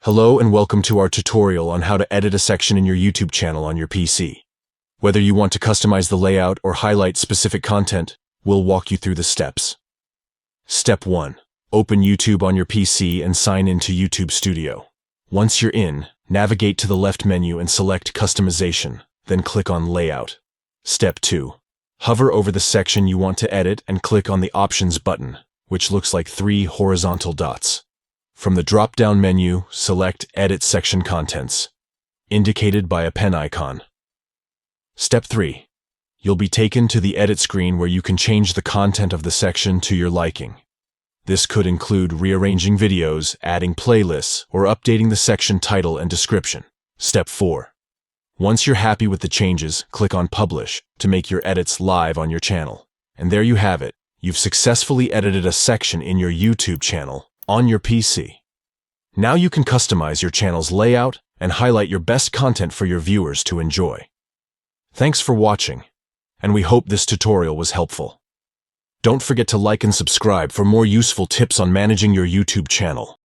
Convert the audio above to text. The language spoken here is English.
Hello and welcome to our tutorial on how to edit a section in your YouTube channel on your PC. Whether you want to customize the layout or highlight specific content, we'll walk you through the steps. Step 1. Open YouTube on your PC and sign in to YouTube Studio. Once you're in, navigate to the left menu and select Customization, then click on Layout. Step 2. Hover over the section you want to edit and click on the Options button, which looks like 3 horizontal dots. From the drop-down menu, select Edit Section Contents, indicated by a pen icon. Step 3. You'll be taken to the edit screen where you can change the content of the section to your liking. This could include rearranging videos, adding playlists, or updating the section title and description. Step 4. Once you're happy with the changes, click on Publish to make your edits live on your channel. And there you have it. You've successfully edited a section in your YouTube channel on your PC. Now you can customize your channel's layout and highlight your best content for your viewers to enjoy. Thanks for watching, and we hope this tutorial was helpful. Don't forget to like and subscribe for more useful tips on managing your YouTube channel.